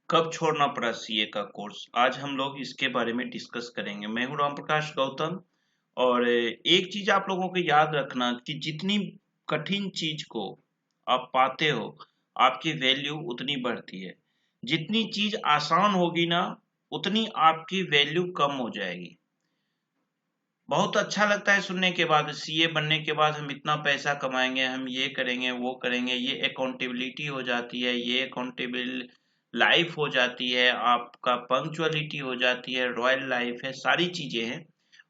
कब छोड़ना पड़ा सीए का कोर्स। आज हम लोग इसके बारे में डिस्कस करेंगे। मैं हूं राम प्रकाश गौतम। और एक चीज आप लोगों को याद रखना कि जितनी कठिन चीज को आप पाते हो, आपकी वैल्यू उतनी बढ़ती है। जितनी चीज आसान होगी ना, उतनी आपकी वैल्यू कम हो जाएगी। बहुत अच्छा लगता है सुनने के बाद, सीए बनने के बाद हम इतना पैसा कमाएंगे, हम ये करेंगे वो करेंगे, ये अकाउंटेबिलिटी हो जाती है, ये अकाउंटेबल लाइफ हो जाती है, आपका पंक्चुअलिटी हो जाती है, रॉयल लाइफ है, सारी चीजें हैं।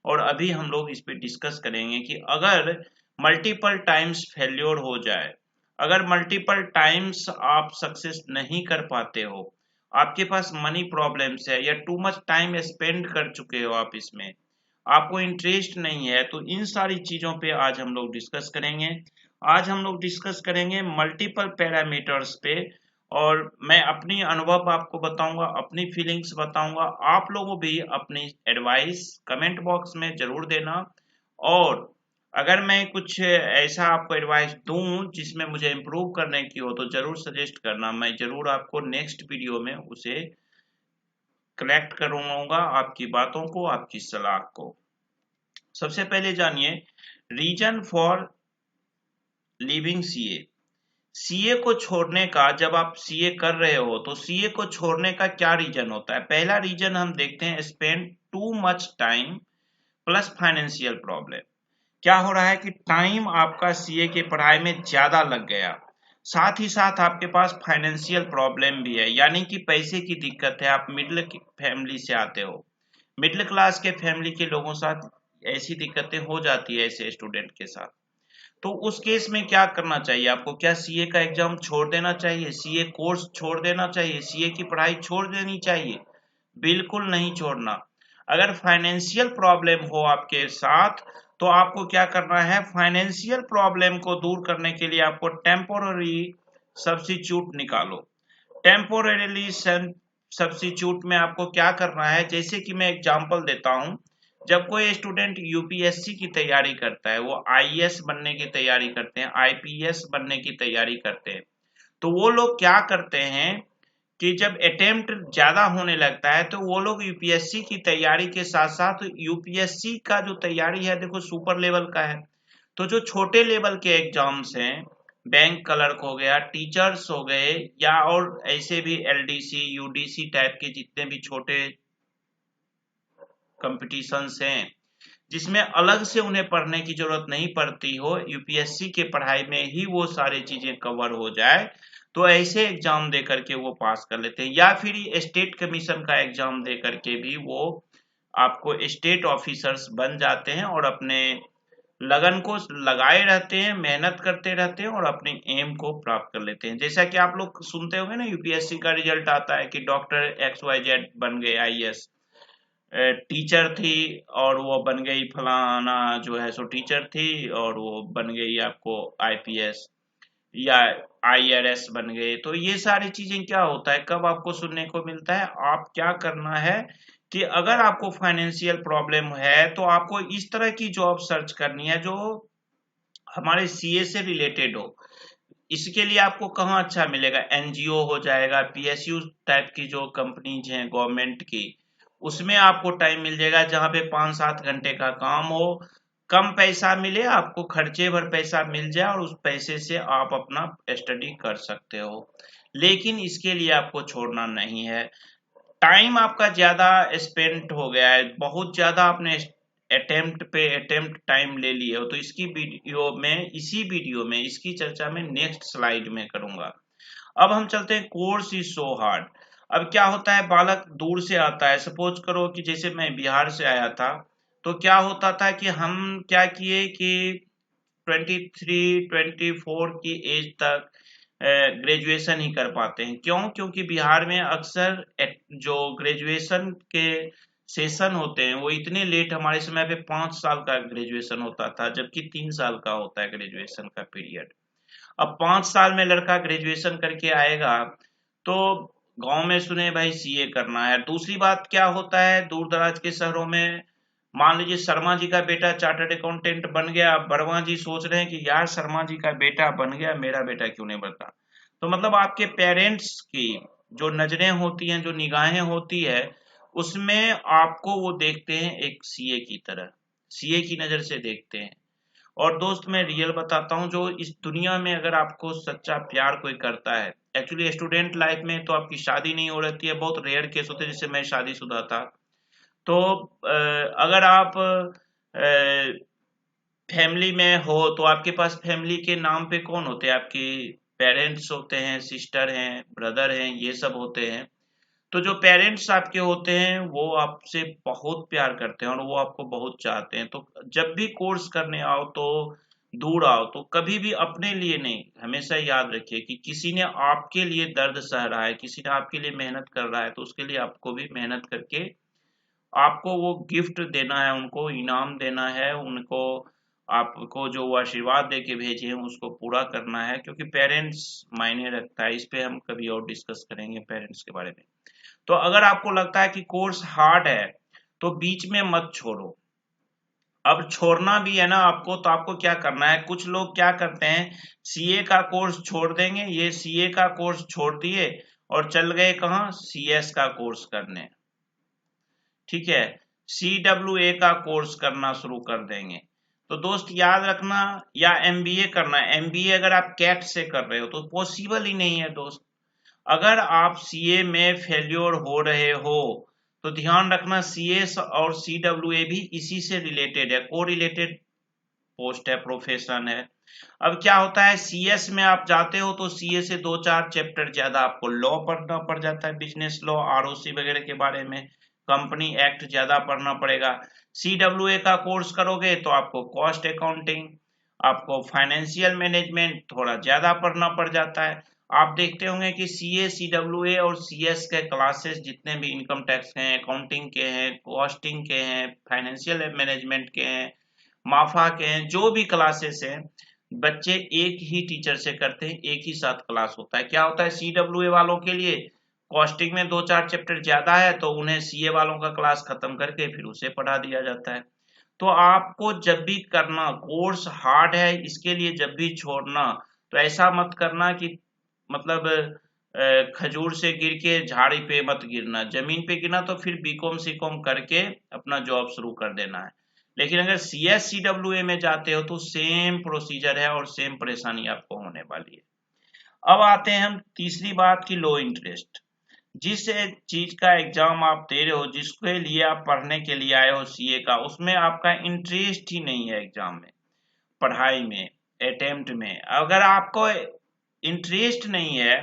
और अभी हम लोग इस पे डिस्कस करेंगे कि अगर मल्टीपल टाइम्स फेल्योर हो जाए, अगर मल्टीपल टाइम्स आप सक्सेस नहीं कर पाते हो, आपके पास मनी प्रॉब्लम्स है या टू मच टाइम स्पेंड कर चुके हो आप इसमें, आपको इंटरेस्ट नहीं है, तो इन सारी चीजों पे आज हम लोग डिस्कस करेंगे। आज हम लोग डिस्कस करेंगे मल्टीपल पैरामीटर्स पे। और मैं अपनी अनुभव आपको बताऊंगा, अपनी फीलिंग्स बताऊंगा। आप लोगों भी अपनी एडवाइस कमेंट बॉक्स में जरूर देना। और अगर मैं कुछ ऐसा आपको एडवाइस दूं जिसमें मुझे इम्प्रूव करने की हो, तो जरूर सजेस्ट करना। मैं जरूर आपको नेक्स्ट वीडियो में उसे कलेक्ट करूंगा, आपकी बातों को, आपकी सलाह को। सबसे पहले जानिए reason for leaving CA. CA को छोड़ने का, जब आप सीए कर रहे हो तो सीए को छोड़ने का क्या रीजन होता है। पहला रीजन हम देखते हैं, spend too much time plus financial problem. क्या हो रहा है कि टाइम आपका सीए के पढ़ाई में ज्यादा लग गया, साथ ही साथ आपके पास फाइनेंशियल प्रॉब्लम भी है, यानी कि पैसे की दिक्कत है। आप मिडिल फैमिली से आते हो, मिडिल क्लास के फैमिली के लोगों के साथ ऐसी दिक्कतें हो जाती है ऐसे स्टूडेंट के साथ। तो उस केस में क्या करना चाहिए आपको। क्या सीए का एग्जाम छोड़ देना चाहिए, सीए कोर्स छोड़ देना चाहिए, सीए की पढ़ाई छोड़ देनी चाहिए? बिल्कुल नहीं छोड़ना। अगर फाइनेंशियल प्रॉब्लम हो आपके साथ, तो आपको क्या करना है, फाइनेंशियल प्रॉब्लम को दूर करने के लिए आपको टेम्पोररी सब्स्टिट्यूट निकालो। टेम्पोररीली सब्स्टिट्यूट में आपको क्या करना है, जैसे कि मैं एग्जांपल देता हूं। जब कोई स्टूडेंट यूपीएससी की तैयारी करता है, वो आईएएस बनने की तैयारी करते हैं, आईपीएस बनने की तैयारी करते हैं, तो वो लोग क्या करते हैं कि जब अटेम्प्ट ज्यादा होने लगता है, तो वो लोग यूपीएससी की तैयारी के साथ साथ यूपीएससी का जो तैयारी है, देखो सुपर लेवल का है, तो जो छोटे लेवल के एग्जाम्स हैं, बैंक क्लर्क हो गया, टीचर्स हो गए, या और ऐसे भी एलडीसी यूडीसी टाइप के जितने भी छोटे कंपटीशंस हैं, जिसमें अलग से उन्हें पढ़ने की जरूरत नहीं पड़ती हो, यूपीएससी के पढ़ाई में ही वो सारी चीजें कवर हो जाए, तो ऐसे एग्जाम दे करके वो पास कर लेते हैं। या फिर स्टेट कमीशन का एग्जाम दे करके भी वो आपको स्टेट ऑफिसर्स बन जाते हैं, और अपने लगन को लगाए रहते हैं, मेहनत करते रहते हैं, और अपने एम को प्राप्त कर लेते हैं। जैसा कि आप लोग सुनते होंगे ना, यूपीएससी का रिजल्ट आता है कि डॉक्टर एक्स वाई जेड बन गए आईएएस, टीचर थी और वो बन गई फलाना, जो है सो टीचर थी और वो बन गई आपको आईपीएस, या आईआरएस बन गए। तो ये सारी चीजें क्या होता है, कब आपको सुनने को मिलता है। आप क्या करना है कि अगर आपको फाइनेंशियल प्रॉब्लम है, तो आपको इस तरह की जॉब सर्च करनी है जो हमारे सीए से रिलेटेड हो। इसके लिए आपको कहाँ अच्छा मिलेगा, एनजीओ हो जाएगा, पीएसयू टाइप की जो कंपनीज हैं गवर्नमेंट की, उसमें आपको टाइम मिल जाएगा, जहां पे 5-7 घंटे का काम हो, कम पैसा मिले, आपको खर्चे भर पैसा मिल जाए, और उस पैसे से आप अपना स्टडी कर सकते हो। लेकिन इसके लिए आपको छोड़ना नहीं है। टाइम आपका ज्यादा स्पेंड हो गया है, बहुत ज्यादा आपने अटेम्प्ट पे अटेम्प्ट टाइम ले लिए हो, तो इसी वीडियो में इसकी चर्चा में नेक्स्ट स्लाइड में करूंगा। अब हम चलते हैं, कोर्स इज सो हार्ड। अब क्या होता है, बालक दूर से आता है, सपोज करो कि जैसे मैं बिहार से आया था, तो क्या होता था कि हम क्या किए कि 23-24 की एज तक ग्रेजुएशन ही कर पाते हैं। क्यों? क्योंकि बिहार में अक्सर जो ग्रेजुएशन के सेशन होते हैं, वो इतने लेट, हमारे समय पे 5 साल का ग्रेजुएशन होता था, जबकि 3 साल का होता है ग्रेजुएशन का पीरियड। अब 5 साल में लड़का ग्रेजुएशन करके आएगा, तो गांव में सुने भाई सीए करना है। दूसरी बात क्या होता है, दूर दराज के शहरों में, मान लीजिए शर्मा जी का बेटा चार्टर्ड अकाउंटेंट बन गया, बड़वा जी सोच रहे हैं कि यार शर्मा जी का बेटा बन गया, मेरा बेटा क्यों नहीं बनता। तो मतलब आपके पेरेंट्स की जो नजरें होती हैं, जो निगाहें होती है, उसमें आपको वो देखते हैं एक सीए की तरह, सीए की नजर से देखते हैं। और दोस्त मैं रियल बताता हूँ, जो इस दुनिया में अगर आपको सच्चा प्यार कोई करता है, एक्चुअली स्टूडेंट लाइफ में तो आपकी शादी नहीं हो रहती है, बहुत रेयर केस होते हैं, जैसे मैं शादीशुदा था। तो अगर आप फैमिली में हो तो आपके पास फैमिली के नाम पे कौन होते हैं? आपके पेरेंट्स होते हैं, सिस्टर हैं, ब्रदर हैं, ये सब होते हैं। तो जो पेरेंट्स आपके होते हैं वो आपसे बहुत प्यार करते हैं और वो आपको बहुत चाहते हैं। तो जब भी कोर्स करने आओ तो दूर आओ तो कभी भी अपने लिए नहीं, हमेशा याद रखिए कि किसी ने आपके लिए दर्द सह रहा है, किसी ने आपके लिए मेहनत कर रहा है, तो उसके लिए आपको भी मेहनत करके आपको वो गिफ्ट देना है, उनको इनाम देना है, उनको आपको जो वो आशीर्वाद दे के भेजे हैं उसको पूरा करना है, क्योंकि पेरेंट्स मायने रखता है। इस पे हम कभी और डिस्कस करेंगे पेरेंट्स के बारे में। तो अगर आपको लगता है कि कोर्स हार्ड है तो बीच में मत छोड़ो। अब छोड़ना भी है ना आपको, तो आपको क्या करना है, कुछ लोग क्या करते हैं, सीए का कोर्स छोड़ देंगे, ये सीए का कोर्स छोड़ दिए और चल गए कहाँ, सीएस का कोर्स करने, ठीक है, CWA का कोर्स करना शुरू कर देंगे। तो दोस्त याद रखना, या एमबीए करना है, एमबीए अगर आप कैट से कर रहे हो तो पॉसिबल ही नहीं है दोस्त। अगर आप सीए में फेल्योर हो रहे हो तो ध्यान रखना, सीएस और सीडब्ल्यूए भी इसी से रिलेटेड है, को रिलेटेड पोस्ट है, प्रोफेशन है। अब क्या होता है, सीएस में आप जाते हो तो सीए से 2-4 चैप्टर ज्यादा आपको लॉ पढ़ना पड़ जाता है, बिजनेस लॉ, आरओसी वगैरह के बारे में, कंपनी एक्ट ज्यादा पढ़ना पड़ेगा। सीडब्ल्यूए का कोर्स करोगे तो आपको कॉस्ट अकाउंटिंग, आपको फाइनेंशियल मैनेजमेंट थोड़ा ज्यादा पढ़ना पड़ जाता है। आप देखते होंगे कि सीए, सीडब्ल्यूए और सीएस के क्लासेस जितने भी इनकम टैक्स के हैं, अकाउंटिंग के हैं, कॉस्टिंग के हैं, फाइनेंशियल मैनेजमेंट के हैं, माफा के हैं, जो भी क्लासेस हैं, बच्चे एक ही टीचर से करते हैं, एक ही साथ क्लास होता है। क्या होता है, सीडब्ल्यूए वालों के लिए कॉस्टिंग में 2-4 चैप्टर ज्यादा है तो उन्हें सीए वालों का क्लास खत्म करके फिर उसे पढ़ा दिया जाता है। तो आपको जब भी करना, कोर्स हार्ड है इसके लिए जब भी छोड़ना, तो ऐसा मत करना कि मतलब खजूर से गिर के झाड़ी पे मत गिरना, जमीन पे गिरना तो फिर बीकॉम सीकॉम करके अपना जॉब शुरू कर देना है। लेकिन अगर सीएस सीडब्ल्यूए में जाते हो तो सेम प्रोसीजर है और सेम परेशानी आपको होने वाली है। अब आते हैं हम तीसरी बात की, लो इंटरेस्ट। जिस चीज का एग्जाम आप दे रहे हो, जिसके लिए आप पढ़ने के लिए आए हो सीए का, उसमें आपका इंटरेस्ट ही नहीं है एग्जाम में, पढ़ाई में, अटेम्प्ट में। अगर आपको इंटरेस्ट नहीं है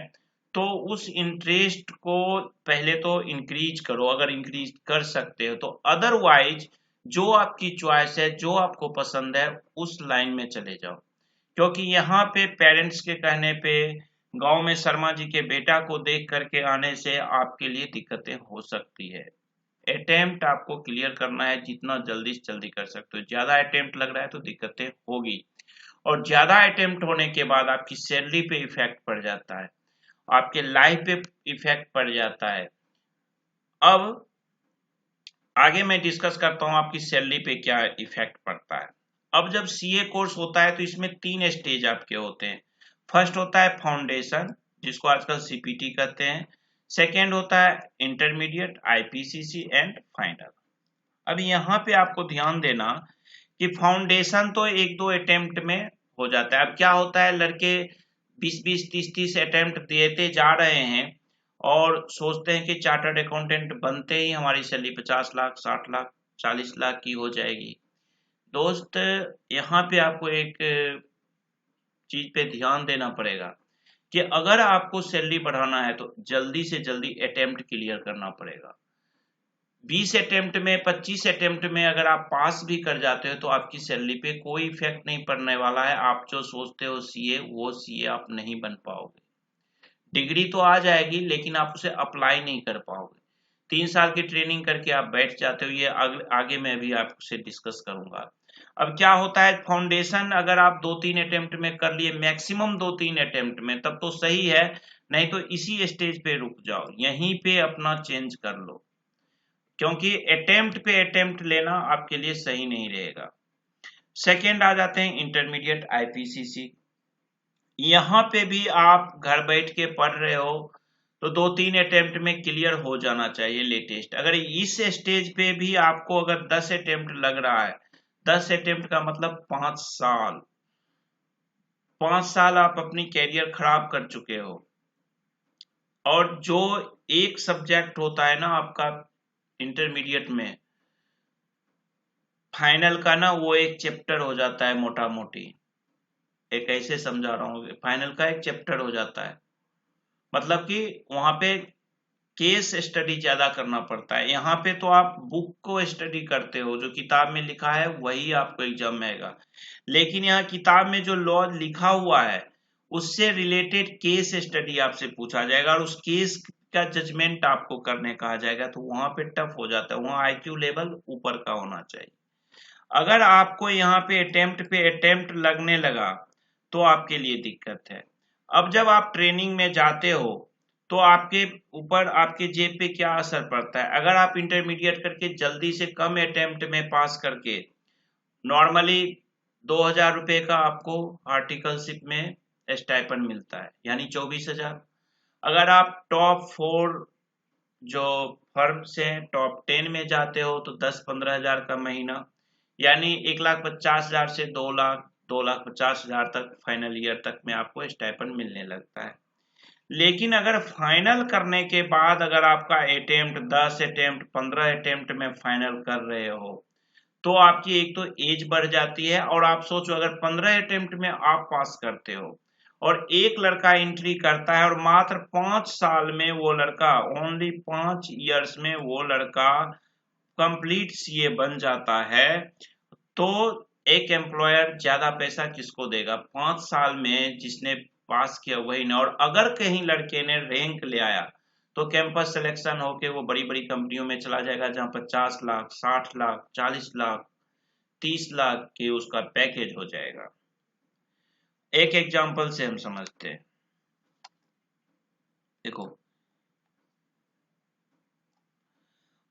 तो उस इंटरेस्ट को पहले तो इंक्रीज करो, अगर इंक्रीज कर सकते हो तो। अदरवाइज जो आपकी चॉइस है, जो आपको पसंद है, उस लाइन में चले जाओ। क्योंकि यहाँ पे पेरेंट्स के कहने पे, गांव में शर्मा जी के बेटा को देख करके आने से आपके लिए दिक्कतें हो सकती है। अटेम्प्ट आपको क्लियर करना है, जितना जल्दी से जल्दी कर सकते हो। ज्यादा अटेम्प्ट लग रहा है तो दिक्कतें होगी, और ज्यादा अटेम्प्ट होने के बाद आपकी सैलरी पे इफेक्ट पड़ जाता है, आपके लाइफ पे इफेक्ट पड़ जाता है। अब आगे मैं डिस्कस करता हूं आपकी सैलरी पे क्या इफेक्ट पड़ता है। अब जब सीए कोर्स होता है तो इसमें 3 स्टेज आपके होते हैं। फर्स्ट होता है फाउंडेशन, जिसको आजकल सीपीटी कहते हैं। सेकेंड होता है इंटरमीडिएट, आईपीसीसी, एंड फाइनल। अब यहाँ पे आपको ध्यान देना कि फाउंडेशन तो 1-2 अटेम्प्ट में हो जाता है। अब क्या होता है, लड़के 20-20, 30-30 अटेम्प्ट देते जा रहे हैं और सोचते हैं कि चार्टर्ड अकाउंटेंट बनते ही हमारी सैलरी 50 लाख, 60 लाख, 40 लाख की हो जाएगी। दोस्त यहाँ पे आपको एक चीज पे ध्यान देना पड़ेगा कि अगर आपको सैलरी बढ़ाना है तो जल्दी से जल्दी अटेम्प्ट क्लियर करना पड़ेगा। 20 अटेम्प्ट में, 25 अटेम्प्ट में अगर आप पास भी कर जाते हो तो आपकी सैलरी पे कोई इफेक्ट नहीं पड़ने वाला है। आप जो सोचते हो सीए, वो सीए आप नहीं बन पाओगे। डिग्री तो आ जाएगी लेकिन आप उसे अप्लाई नहीं कर पाओगे। 3 साल की ट्रेनिंग करके आप बैठ जाते हो, ये आगे मैं भी आपसे डिस्कस करूंगा। अब क्या होता है, फाउंडेशन अगर आप 2-3 अटेम्प्ट में कर लिए, मैक्सिमम 2-3 अटेम्प्ट में, तब तो सही है, नहीं तो इसी स्टेज पे रुक जाओ, यहीं पे अपना चेंज कर लो, क्योंकि अटेम्प्ट पे अटेम्प्ट लेना आपके लिए सही नहीं रहेगा। सेकेंड आ जाते हैं इंटरमीडिएट, आईपीसीसी। यहाँ पे भी आप घर बैठ के पढ़ रहे हो तो 2-3 अटेम्प्ट में क्लियर हो जाना चाहिए लेटेस्ट। अगर इस स्टेज पे भी आपको अगर 10 अटेम्प्ट लग रहा है, 10 अटेम्प्ट का मतलब 5 साल, 5 साल आप अपनी कैरियर खराब कर चुके हो। और जो एक सब्जेक्ट होता है ना आपका इंटरमीडिएट में, फाइनल का ना, वो एक चैप्टर हो जाता है मोटा मोटी। एक ऐसे समझा रहा हूँ, फाइनल का एक चैप्टर हो जाता है। मतलब कि वहां पे केस स्टडी ज्यादा करना पड़ता है। यहाँ पे तो आप बुक को स्टडी करते हो, जो किताब में लिखा है वही आपको एग्जाम में आएगा। लेकिन यहाँ किताब में जो लॉ लिखा हुआ है उससे रिलेटेड केस स्टडी आपसे पूछा जाएगा, और उस केस का जजमेंट आपको करने कहा जाएगा। तो वहां पे टफ हो जाता है, वहां आईक्यू लेवल ऊपर का होना चाहिए। अगर आपको यहाँ पे अटेम्प्ट लगने लगा तो आपके लिए दिक्कत है। अब जब आप ट्रेनिंग में जाते हो तो आपके ऊपर, आपके जेब पे क्या असर पड़ता है। अगर आप इंटरमीडिएट करके जल्दी से कम अटेम्प्ट में पास करके, नॉर्मली 2,000 रुपए का आपको आर्टिकलशिप में स्टाइपेंड मिलता है, यानी 24,000। अगर आप टॉप 4 जो फर्म से टॉप 10 में जाते हो तो 10-15 हजार का महीना, यानी 1,50,000 से 2 लाख, 2,50,000 तक फाइनल ईयर तक में आपको स्टाइपेंड मिलने लगता है। लेकिन अगर फाइनल करने के बाद अगर आपका अटेम्प्ट 10 अटेम्प्ट 15 अटेम्प्ट में फाइनल कर रहे हो तो आपकी एक तो एज बढ़ जाती है। और आप सोचो अगर 15 अटेम्प्ट में आप पास करते हो और एक लड़का एंट्री करता है और मात्र 5 साल में वो लड़का, ओनली 5 इयर्स में वो लड़का कंप्लीट सीए बन जाता है, तो एक एम्प्लॉयर ज्यादा पैसा किसको देगा? 5 साल में जिसने पास किया वही ना। और अगर कहीं लड़के ने रैंक ले आया तो कैंपस सिलेक्शन होके वो बड़ी बड़ी कंपनियों में चला जाएगा, जहां 50 लाख, 60 लाख, 40 लाख, 30 लाख के उसका पैकेज हो जाएगा। एक एग्जांपल से हम समझते हैं। देखो,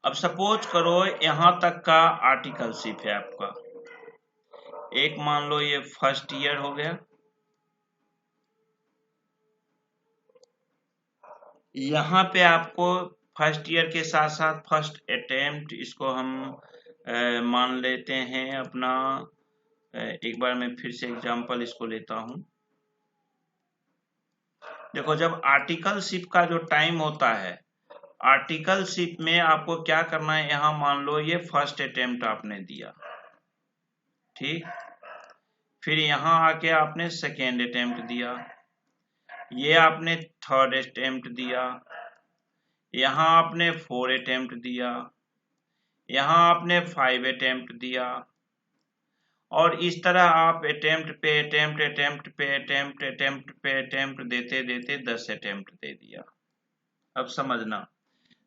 अब सपोज करो यहां तक का आर्टिकलशिप है आपका। एक मान लो ये फर्स्ट ईयर हो गया, यहाँ पे आपको फर्स्ट ईयर के साथ साथ फर्स्ट अटेम्प्ट, इसको हम मान लेते हैं अपना। एक बार मैं फिर से एग्जांपल इसको लेता हूं। देखो, जब आर्टिकलशिप का जो टाइम होता है, आर्टिकलशिप में आपको क्या करना है, यहाँ मान लो ये फर्स्ट अटेम्प्ट आपने दिया, ठीक। फिर यहाँ आके आपने सेकेंड अटेम्प्ट दिया, ये आपने थर्ड अटेम्प्ट दिया, यहाँ आपने 4 अटेम्प्ट दिया, यहाँ आपने 5 अटेम्प्ट दिया, और इस तरह आप अटेम्प्ट पे अटेम्प्ट, अटेम्प्ट पे अटेम्प्ट, अटेम्प्ट पे अटेम्प्ट देते देते 10 अटेम्प्ट दे दिया। अब समझना,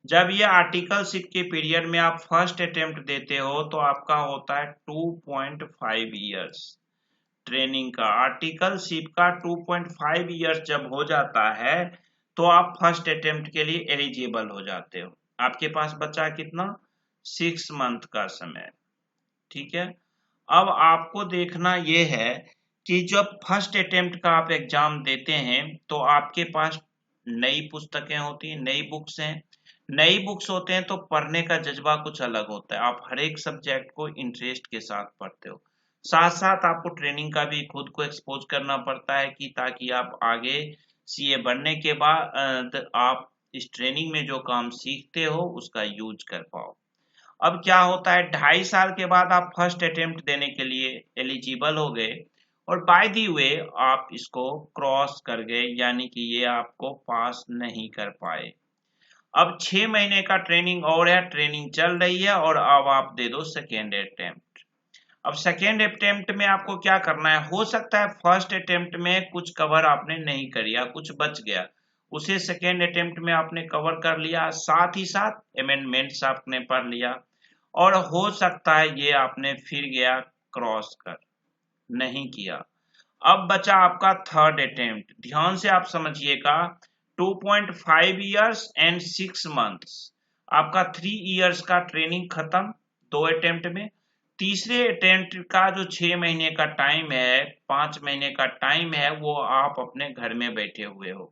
जब ये आर्टिकलशिप के पीरियड में आप फर्स्ट अटेम्प्ट देते हो तो आपका होता है 2.5 इयर्स ट्रेनिंग का। आर्टिकलशिप का 2.5 इयर्स जब हो जाता है तो आप फर्स्ट अटेम्प्ट के लिए एलिजिबल हो जाते हो। आपके पास बचा कितना? 6 मंथ का समय, ठीक है। अब आपको देखना यह है कि जब फर्स्ट अटेम्प्ट का आप एग्जाम देते हैं तो आपके पास नई पुस्तकें होती हैं, नई बुक्स हैं। नई बुक्स होते हैं तो पढ़ने का जज्बा कुछ अलग होता है, आप हर एक सब्जेक्ट को इंटरेस्ट के साथ पढ़ते हो। साथ साथ आपको ट्रेनिंग का भी खुद को एक्सपोज करना पड़ता है कि ताकि आप आगे सीए बनने के बाद आप इस ट्रेनिंग में जो काम सीखते हो उसका यूज कर पाओ। अब क्या होता है, 2.5 साल के बाद आप फर्स्ट अटेम्प्ट देने के लिए एलिजिबल हो गए और बाय दी वे आप इसको क्रॉस कर गए, यानी कि ये आपको पास नहीं कर पाए। अब 6 महीने का ट्रेनिंग और है, ट्रेनिंग चल रही है, और अब आप दे दो सेकेंड अटेम्प्ट। अब सेकेंड अटेम्प्ट में आपको क्या करना है, हो सकता है फर्स्ट अटेम्प्ट में कुछ कवर आपने नहीं किया, कुछ बच गया, उसे सेकेंड अटेम्प्ट में आपने कवर कर लिया, साथ ही साथ अमेंडमेंट्स आपने पढ़ लिया, और हो सकता है ये आपने फिर गया क्रॉस कर नहीं किया। अब बचा आपका थर्ड अटेम्प्ट। ध्यान से आप समझिएगा, 2.5 इयर्स एंड 6 मंथ्स, आपका 3 इयर्स का ट्रेनिंग खत्म 2 अटेम्प्ट में। तीसरे अटेम्प्ट का जो 6 महीने का टाइम है, 5 महीने का टाइम है, वो आप अपने घर में बैठे हुए हो।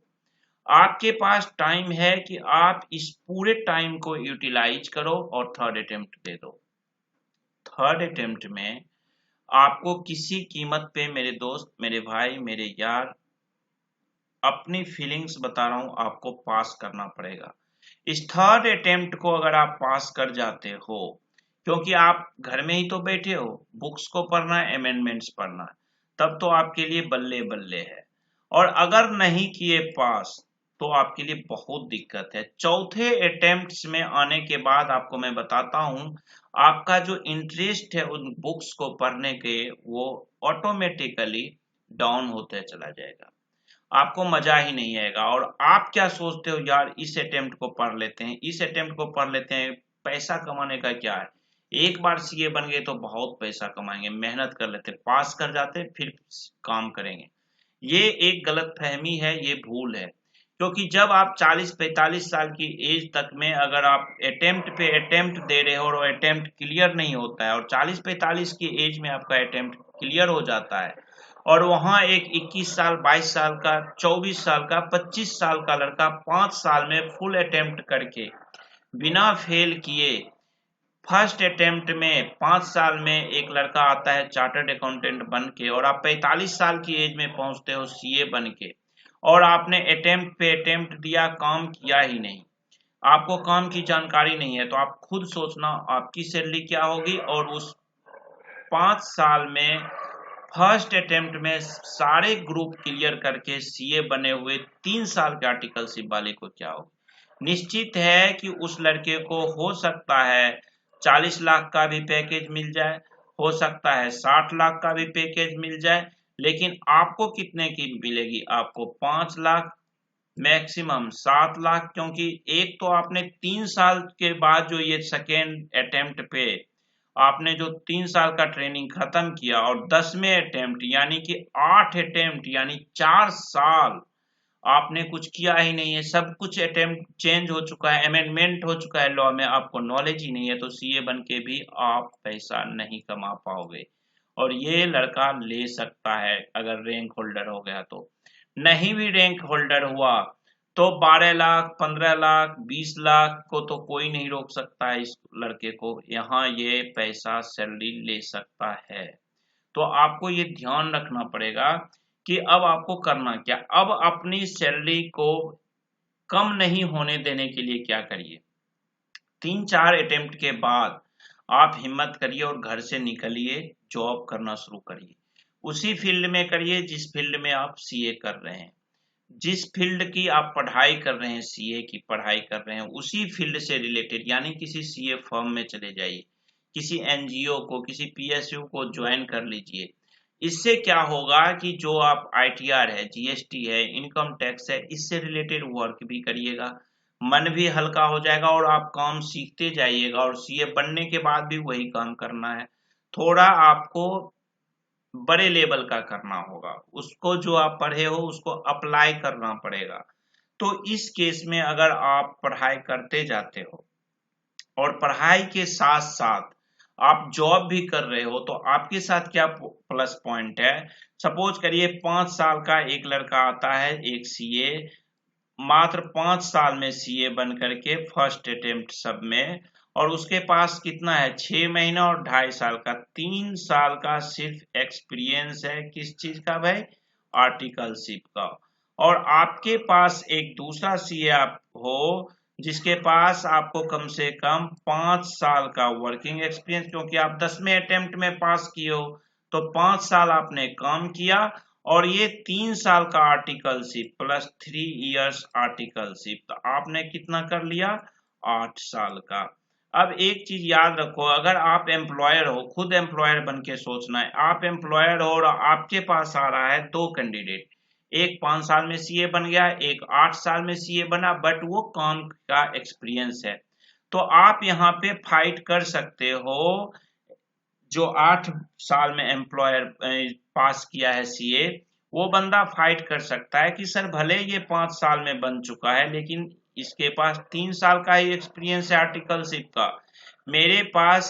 आपके पास टाइम है कि आप इस पूरे टाइम को यूटिलाइज करो और थर्ड अटेम्प्ट दे दो। थर्ड अटेम्प्ट में आपको किसी कीमत पे मेरे दोस्त, मेरे भाई, मेरे यार, अपनी फीलिंग्स बता रहा हूं, आपको पास करना पड़ेगा। इस थर्ड अटेम्प्ट को अगर आप पास कर जाते हो, क्योंकि आप घर में ही तो बैठे हो, बुक्स को पढ़ना है, अमेंडमेंट्स पढ़ना है, तब तो आपके लिए बल्ले बल्ले है। और अगर नहीं किए पास तो आपके लिए बहुत दिक्कत है। चौथे अटेम्प्ट्स में आने के बाद आपको मैं बताता हूं, आपका जो इंटरेस्ट है उन बुक्स को पढ़ने के, वो ऑटोमेटिकली डाउन होते चला जाएगा, आपको मजा ही नहीं आएगा। और आप क्या सोचते हो, यार इस अटेम्प्ट को पढ़ लेते हैं, इस अटेम्प्ट को पढ़ लेते हैं, पैसा कमाने का क्या है, एक बार सीए बन गए तो बहुत पैसा कमाएंगे, मेहनत कर लेते, पास कर जाते, फिर काम करेंगे। ये एक गलत फहमी है, ये भूल है। क्योंकि जब आप 40-45 साल की एज तक में अगर आप अटेम्प्ट पे अटेम्प्ट दे रहे हो और अटेम्प्ट क्लियर नहीं होता है, और 40-45 की एज में आपका अटेम्प्ट क्लियर हो जाता है, और वहां एक 21 साल, 22 साल का, 24 साल का, 25 साल का लड़का 5 साल में फुल अटेम्प्ट करके बिना फेल किए, फर्स्ट अटेम्प्ट में 5 साल में एक लड़का आता है चार्टर्ड अकाउंटेंट बन के, और आप 45 साल की एज में पहुंचते हो सीए बन के, और आपने अटेम्प्ट पे अटेम्प्ट दिया, काम किया ही नहीं, आपको काम की जानकारी नहीं है, तो आप खुद सोचना आपकी सैलरी क्या होगी। और उस 5 साल में फर्स्ट अटेम्प्ट में सारे ग्रुप क्लियर करके सीए बने हुए 3 साल के आर्टिकलशिप वाले को क्या हो। निश्चित है कि उस लड़के को हो सकता है 40 लाख का भी पैकेज मिल जाए, हो सकता है 60 लाख का भी पैकेज मिल जाए, लेकिन आपको कितने की मिलेगी, आपको 5 लाख, मैक्सिमम 7 लाख। क्योंकि एक तो आपने 3 साल के बाद जो ये सेकेंड अटेम्प्ट पे आपने जो 3 साल का ट्रेनिंग खत्म किया, और 10वें अटेम्प्ट यानी कि 8 अटेम्प्ट यानी 4 साल आपने कुछ किया ही नहीं है, सब कुछ अटेम्प्ट चेंज हो चुका है, अमेंडमेंट हो चुका है लॉ में, आपको नॉलेज ही नहीं है, तो सीए बन के भी आप पैसा नहीं कमा पाओगे। और ये लड़का ले सकता है अगर रैंक होल्डर हो गया तो। नहीं भी रैंक होल्डर हुआ तो 12 लाख, 15 लाख, 20 लाख को तो कोई नहीं रोक सकता है इस लड़के को, यहाँ ये पैसा सैलरी ले सकता है। तो आपको ये ध्यान रखना पड़ेगा कि अब आपको करना क्या, अब अपनी सैलरी को कम नहीं होने देने के लिए क्या करिए। 3-4 अटेम्प्ट के बाद आप हिम्मत करिए और घर से निकलिए, जॉब करना शुरू करिए, उसी फील्ड में करिए जिस फील्ड में आप सीए कर रहे हैं, जिस फील्ड की आप पढ़ाई कर रहे हैं, सीए की पढ़ाई कर रहे हैं, उसी फील्ड से रिलेटेड, यानी किसी सीए फर्म में चले जाइए, किसी एनजीओ को, किसी पीएसयू को ज्वाइन कर लीजिए। इससे क्या होगा कि जो आप आईटीआर है, जीएसटी है, इनकम टैक्स है, इससे रिलेटेड वर्क भी करिएगा, मन भी हल्का हो जाएगा, और आप काम सीखते जाइएगा, और सीए बनने के बाद भी वही काम करना है, थोड़ा आपको बड़े लेवल का करना होगा, उसको जो आप पढ़े हो उसको अप्लाई करना पड़ेगा। तो इस केस में अगर आप पढ़ाई करते जाते हो और पढ़ाई के साथ साथ आप जॉब भी कर रहे हो, तो आपके साथ क्या प्लस पॉइंट है। सपोज करिए 5 साल का एक लड़का आता है, एक सीए, मात्र 5 साल में सीए बन करके फर्स्ट अटेम्प्ट सब में, और उसके पास कितना है, 6 महीना और 2.5 साल का, 3 साल का सिर्फ एक्सपीरियंस है, किस चीज का भाई, आर्टिकलशिप का। और आपके पास एक दूसरा सीए आप हो जिसके पास आपको कम से कम 5 साल का वर्किंग एक्सपीरियंस, क्योंकि आप 10वें अटेम्प्ट में पास किए हो, तो 5 साल आपने काम किया, और ये 3 साल का आर्टिकलशिप प्लस 3 इयर्स आर्टिकलशिप, तो आपने कितना कर लिया, 8 साल का। अब एक चीज याद रखो, अगर आप एम्प्लॉयर हो, खुद एम्प्लॉयर बन के सोचना है, आप एम्प्लॉयर हो और आपके पास आ रहा है 2 कैंडिडेट, एक 5 साल में सीए बन गया, एक 8 साल में सीए बना, बट वो काम का एक्सपीरियंस है, तो आप यहाँ पे फाइट कर सकते हो। जो 8 साल में एम्प्लॉयर पास किया है सीए, वो बंदा फाइट कर सकता है कि सर भले ये 5 साल में बन चुका है, लेकिन इसके पास 3 साल का ही एक्सपीरियंस है आर्टिकलशिप का, मेरे पास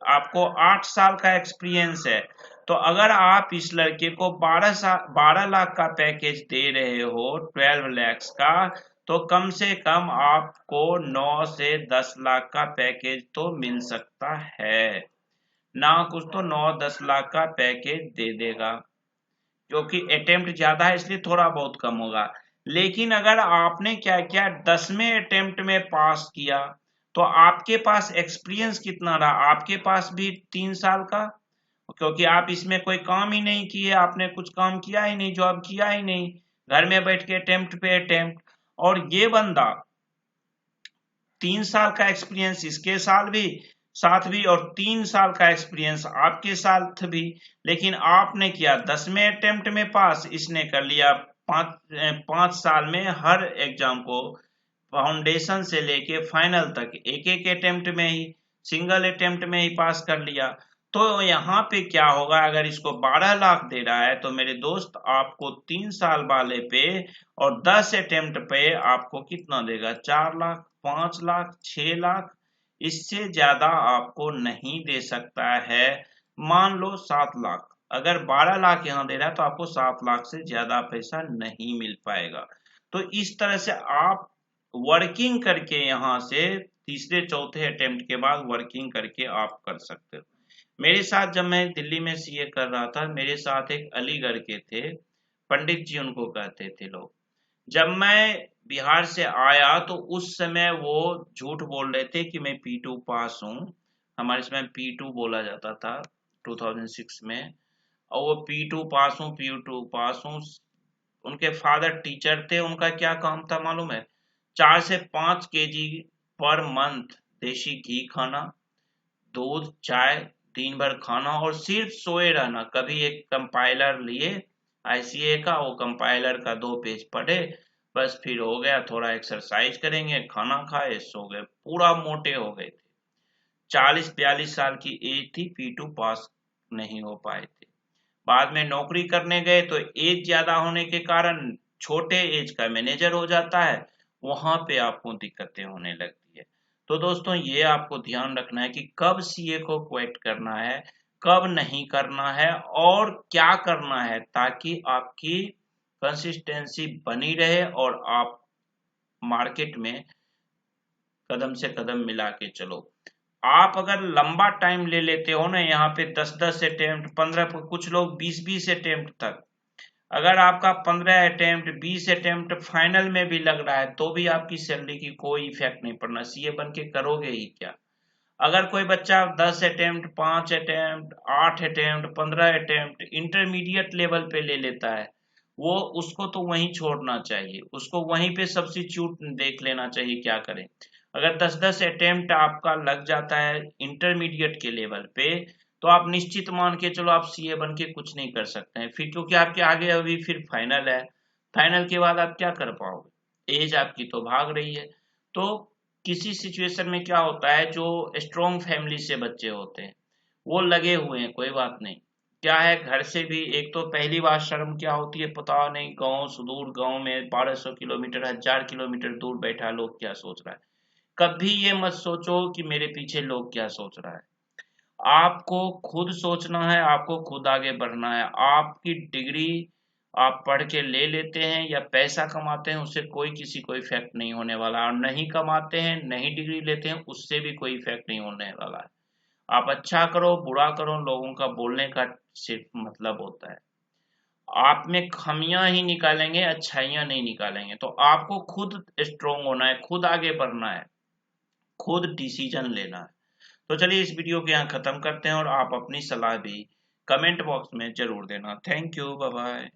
आपको 8 साल का एक्सपीरियंस है, तो तो अगर आप इस लड़के को 12 लाख का पैकेज दे रहे हो 12 lakhs का, तो कम से कम आपको 9 से 10 लाख का पैकेज तो मिल सकता है, ना कुछ तो 9-10 लाख का पैकेज दे देगा, क्योंकि अटेम्प्ट ज्यादा है इसलिए थोड़ा बहुत कम होगा। लेकिन अगर आपने क्या किया 10वें अटेम्प्ट में पास किया, तो आपके पास एक्सपीरियंस कितना रहा, आपके पास भी 3 साल का, क्योंकि आप इसमें कोई काम ही नहीं किए, आपने कुछ काम किया ही नहीं, जॉब किया ही नहीं, घर में बैठ के अटेम्प्ट पे अटेम्प्ट। और ये बंदा 3 साल का एक्सपीरियंस इसके साथ भी और 3 साल का एक्सपीरियंस आपके साथ भी, लेकिन आपने किया 10वें अटेम्प्ट में पास, इसने कर लिया 5 साल में हर एग्जाम को फाउंडेशन से लेके फाइनल तक एक एक अटेम्प्ट में ही, सिंगल अटेम्प्ट में ही पास कर लिया। तो यहाँ पे क्या होगा, अगर इसको 12 लाख दे रहा है तो मेरे दोस्त आपको 3 साल वाले पे और 10 अटेम्प्ट पे आपको कितना देगा, 4 लाख, 5 लाख, 6 लाख, इससे ज्यादा आपको नहीं दे सकता है। मान लो 7 लाख, अगर 12 लाख यहाँ दे रहा है तो आपको 7 लाख से ज्यादा पैसा नहीं मिल पाएगा। तो इस तरह से आप वर्किंग करके यहाँ से तीसरे चौथे अटेम्प्ट के बाद वर्किंग करके आप कर सकते हो। मेरे साथ जब मैं दिल्ली में सीए कर रहा था, मेरे साथ एक अलीगढ़ के थे, पंडित जी उनको कहते थे लोग। जब मैं बिहार से आया तो उस समय वो झूठ बोल रहे थे कि मैं P2 पास हूँ, हमारे समय P2 बोला जाता था 2006 में, और वो P2 पास हूँ, P2 पास हूँ। उनके फादर टीचर थे, उनका क्या काम था मालूम है, 4 से 5 केजी पर मंथ देसी घी खाना, दूध चाय दिन भर खाना और सिर्फ सोए रहना। कभी एक कंपाइलर लिए आईसीए का, वो कंपाइलर का 2 पेज पढ़े, बस फिर हो गया, थोड़ा एक्सरसाइज करेंगे, खाना खाए, सो गए, पूरा मोटे हो गए थे। 40-42 साल की एज थी, P2 पास नहीं हो पाए थे। बाद में नौकरी करने गए तो एज ज्यादा होने के कारण छोटे एज का मैनेजर हो जाता है, वहां पे आपको दिक्कतें होने लगती है। तो दोस्तों ये आपको ध्यान रखना है कि कब सीए को क्विट करना है, कब नहीं करना है और क्या करना है, ताकि आपकी कंसिस्टेंसी बनी रहे और आप मार्केट में कदम से कदम मिला के चलो। आप अगर लंबा टाइम ले लेते हो ना, यहाँ पे 10-10 अटेम्प्ट, 15, कुछ लोग 20-20 अटेम्प्ट तक, अगर आपका 15 अटेम्प्ट 20 अटेम्प्ट फाइनल में भी लग रहा है तो भी आपकी सैलरी की कोई इफेक्ट नहीं पड़ना, सीए बन के करोगे ही क्या। अगर कोई बच्चा 10 attempt 5 attempt 8 attempt 15 attempt intermediate level पे ले लेता है, वो उसको तो वहीं छोड़ना चाहिए, उसको वहीं पे सब्स्टिट्यूट देख लेना चाहिए क्या करें। अगर 10-10 अटेम्प्ट आपका लग जाता है इंटरमीडिएट के लेवल पे, तो आप निश्चित मान के चलो आप सीए बन के कुछ नहीं कर सकते हैं फिर, क्योंकि आपके आगे अभी फिर फाइनल है, फाइनल के बाद आप क्या कर पाओगे, एज आपकी तो भाग रही है। तो किसी सिचुएशन में क्या होता है, जो स्ट्रॉन्ग फैमिली से बच्चे होते हैं वो लगे हुए हैं, कोई बात नहीं, क्या है घर से भी, एक तो पहली बार शर्म क्या होती है पता नहीं, गांव सुदूर गांव में 1200 किलोमीटर 1000 किलोमीटर दूर बैठा लोग क्या सोच रहा है। कभी ये मत सोचो कि मेरे पीछे लोग क्या सोच रहा है, आपको खुद सोचना है, आपको खुद आगे बढ़ना है। आपकी डिग्री आप पढ़ के ले लेते हैं या पैसा कमाते हैं, उससे कोई किसी को इफेक्ट नहीं होने वाला, और नहीं कमाते हैं नहीं डिग्री लेते हैं उससे भी कोई इफेक्ट नहीं होने वाला है। आप अच्छा करो बुरा करो, लोगों का बोलने का सिर्फ मतलब होता है, आप में खामियां ही निकालेंगे, अच्छाइयां नहीं निकालेंगे। तो आपको खुद स्ट्रोंग होना है, खुद आगे बढ़ना है, खुद डिसीजन लेना है। तो चलिए इस वीडियो को यहाँ खत्म करते हैं, और आप अपनी सलाह भी कमेंट बॉक्स में जरूर देना। Thank you, bye bye.